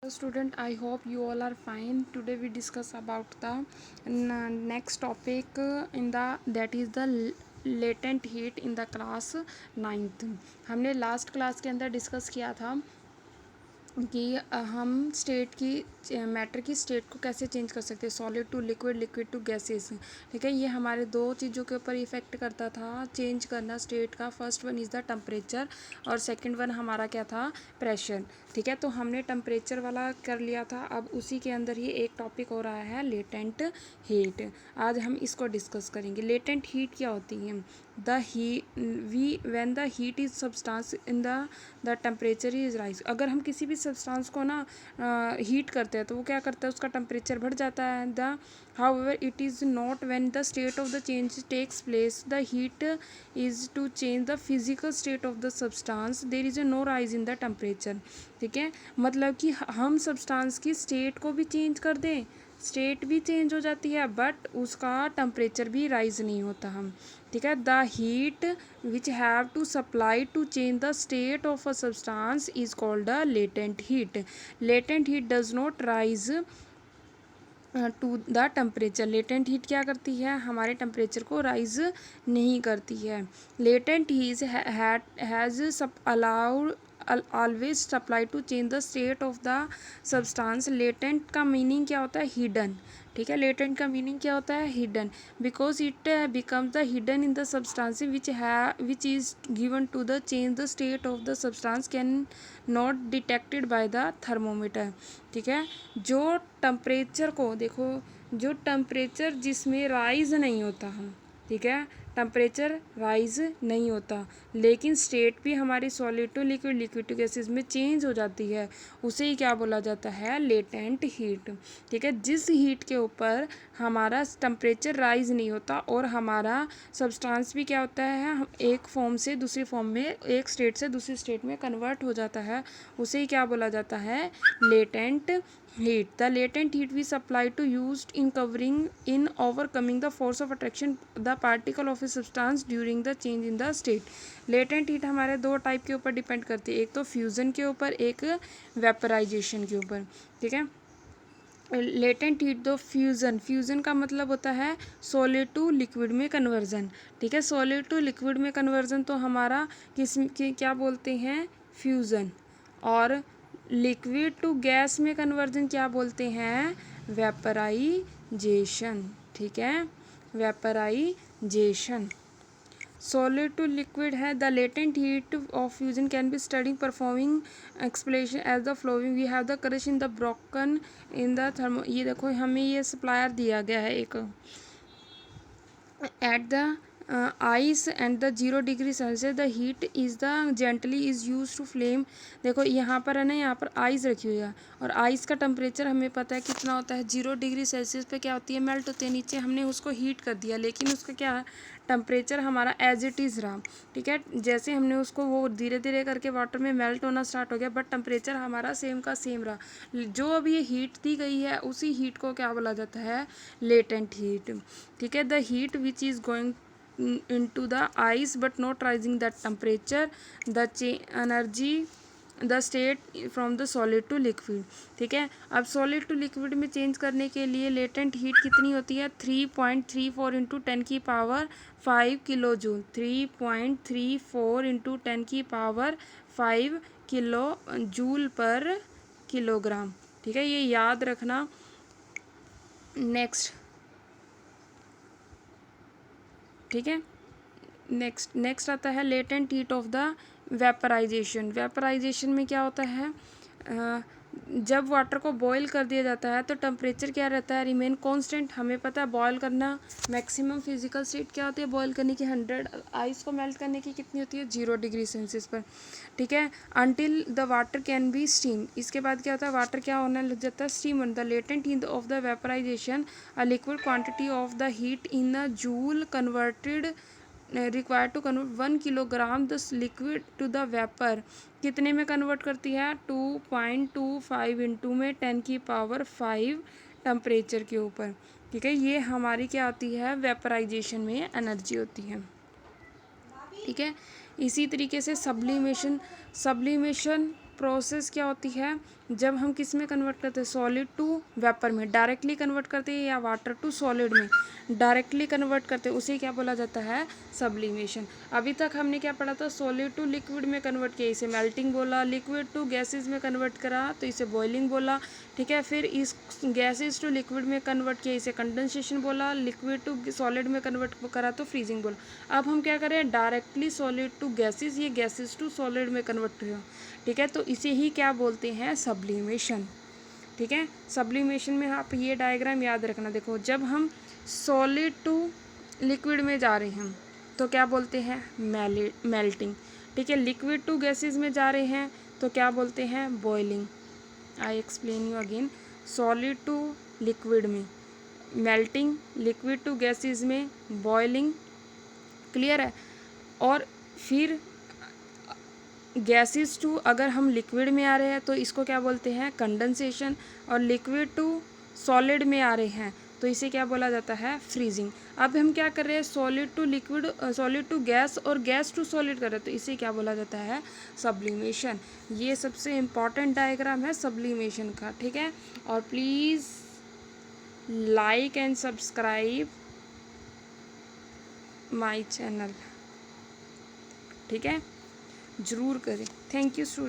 Hello student, I hope you all are fine. Today we discuss about the next topic in the that is the latent heat in the class 9th. हमने last class के अंदर discuss किया था कि हम state की matter की state को कैसे चेंज कर सकते हैं, solid to liquid, liquid to gases. ठीक है, ये हमारे दो चीज़ों के ऊपर इफेक्ट करता था चेंज करना स्टेट का। First one is the temperature और सेकंड वन हमारा क्या था, प्रेशर। ठीक है, तो हमने टेम्परेचर वाला कर लिया था। अब उसी के अंदर ही एक टॉपिक हो रहा है लेटेंट हीट। आज हम इसको डिस्कस करेंगे। लेटेंट हीट क्या होती है? When the heat is substance in the temperature is rise. अगर हम किसी भी सब्सटेंस को ना हीट करते हैं तो वो क्या करता है, उसका टेम्परेचर बढ़ जाता है। however it is not when the state of the change takes place. The heat is to change the physical state of the substance. There is no rise in the temperature. ठीक है, मतलब कि हम substance की state को भी change कर दें, स्टेट भी चेंज हो जाती है बट उसका टेम्परेचर भी राइज नहीं होता हम। ठीक है, the heat which have to supply to change the state of a substance is called the latent heat. Latent heat does not rise to the temperature. Latent heat क्या करती है, हमारे टेम्परेचर को राइज नहीं करती है। Latent heat has allowed always supply to change the state of the substance. Latent का meaning क्या होता है, हिडन। ठीक है, लेटेंट का मीनिंग क्या होता है, hidden. Because it becomes the hidden in the substance which is given to the change the state of the substance can not detected by the thermometer. ठीक है, जो टेम्परेचर को देखो, जो टेम्परेचर जिसमें राइज नहीं होता हम, ठीक है, टेम्परेचर राइज नहीं होता लेकिन स्टेट भी हमारी solid to liquid, liquid to gases में चेंज हो जाती है, उसे ही क्या बोला जाता है, लेटेंट हीट। ठीक है, जिस हीट के ऊपर हमारा टेम्परेचर राइज नहीं होता और हमारा सब्सटेंस भी क्या होता है, एक फॉर्म से दूसरी फॉर्म में, एक स्टेट से दूसरी स्टेट में कन्वर्ट हो जाता है, उसे ही क्या बोला जाता है, latent heat. The latent heat we supply to used in covering in overcoming the force of attraction the particle of a substance during the change in the state. latent heat हमारे दो टाइप के ऊपर depend करती है, एक तो fusion के ऊपर, एक वेपराइजेशन के ऊपर। ठीक है, लेटेंट हीट दो फ्यूज़न, फ्यूज़न का मतलब होता है सॉलिड टू लिक्विड में कन्वर्जन। ठीक है, सॉलिड टू लिक्विड में कन्वर्जन तो हमारा क्या बोलते हैं, फ्यूज़न। और लिक्विड टू गैस में कन्वर्जन क्या बोलते हैं, वेपराइजेशन। ठीक है, वेपराइजेशन। सॉलिड टू लिक्विड है, the latent heat of fusion can be study performing explanation as the flowing we have the crush in the broken in the thermo. ये देखो हमें ये सप्लायर दिया गया है एक, at the ice and the 0 degree Celsius the heat is the gently is use to flame. देखो यहाँ पर है ना, यहाँ पर आइस रखी हुई है और आइस का टेम्परेचर हमें पता है कितना होता है, 0 डिग्री सेल्सियस पे क्या होती है, मेल्ट होती है नीचे। हमने उसको हीट कर दिया लेकिन उसका क्या है, टेम्परेचर हमारा एज इट इज़ रहा। ठीक है, जैसे हमने उसको वो धीरे धीरे करके वाटर में मेल्ट होना स्टार्ट हो गया बट टेम्परेचर हमारा सेम का सेम रहा। जो अभी ये हीट दी गई है उसी हीट को क्या बोला जाता है, लेटेंट हीट। ठीक है, the heat which is going into the ice but not rising that temperature, the energy the state from the solid to liquid। ठीक है, अब solid to liquid में चेंज करने के लिए लेटेंट हीट कितनी होती है, 3.34 इंटू 10 की पावर 5 किलो जूल। 3.34 इंटू 10 की पावर 5 किलो जूल पर किलोग्राम। ठीक है, ये याद रखना। नेक्स्ट, ठीक है, नेक्स्ट आता है latent heat of the vaporisation. Vaporisation में क्या होता है, जब वाटर को बॉईल कर दिया जाता है तो टेम्परेचर क्या रहता है, रिमेन कांस्टेंट। हमें पता है बॉईल करना मैक्सिमम फिजिकल स्टेट क्या होती है बॉईल करने की, 100। आइस को मेल्ट करने की कितनी होती है, 0 डिग्री सेल्सियस पर। ठीक है, until the water can be steam. इसके बाद क्या होता है, वाटर क्या होने लग जाता है, steam. The latent heat of the vaporisation a liquid quantity of the heat in a joule converted required to convert 1 kilogram the liquid to the vapour. कितने में कन्वर्ट करती है, 2.25 इंटू में 10 की पावर 5 टेम्परेचर के ऊपर। ठीक है, ये हमारी क्या आती है, वेपराइजेशन में एनर्जी होती है। ठीक है, इसी तरीके से सब्लिमेशन प्रोसेस क्या होती है जब हम किस में कन्वर्ट करते हैं, सॉलिड टू वेपर में डायरेक्टली कन्वर्ट करते हैं, या वाटर टू सॉलिड में डायरेक्टली कन्वर्ट करते हैं, उसे क्या बोला जाता है, सब्लिमेशन। अभी तक हमने क्या पढ़ा था, सॉलिड टू लिक्विड में कन्वर्ट किया, इसे मेल्टिंग बोला, लिक्विड टू गैसेज में कन्वर्ट करा तो इसे बॉइलिंग बोला, ठीक है। फिर इस गैसेज टू लिक्विड में कन्वर्ट किया, इसे कंडेंसेशन बोला, लिक्विड टू सॉलिड में कन्वर्ट करा तो फ्रीजिंग बोला। अब हम क्या करें, डायरेक्टली सॉलिड टू गैसेज, ये गैसेज टू सॉलिड में कन्वर्ट हुआ, ठीक है, तो इसे ही क्या बोलते हैं, सब्लिमेशन, ठीक है। सब्लिमेशन में आप ये डायग्राम याद रखना, देखो जब हम सॉलिड टू लिक्विड में जा रहे हैं तो क्या बोलते हैं, मेल्टिंग, ठीक है। लिक्विड टू गैसेज में जा रहे हैं तो क्या बोलते हैं, boiling. I explain you again, solid to liquid में मेल्टिंग, लिक्विड टू गैसेज में बॉइलिंग, क्लियर है। और फिर गैसेस टू, अगर हम लिक्विड में आ रहे हैं तो इसको क्या बोलते हैं, कंडेंसेशन, और लिक्विड टू सॉलिड में आ रहे हैं तो इसे क्या बोला जाता है, फ्रीजिंग। अब हम क्या कर रहे हैं, solid to liquid, solid to gas और गैस टू सॉलिड कर रहे हैं तो इसे क्या बोला जाता है, सब्लिमेशन। ये सबसे इम्पॉर्टेंट डायग्राम है सब्लिमेशन का, ठीक है। और please like and subscribe my channel, ठीक है, ज़रूर करें। Thank you student.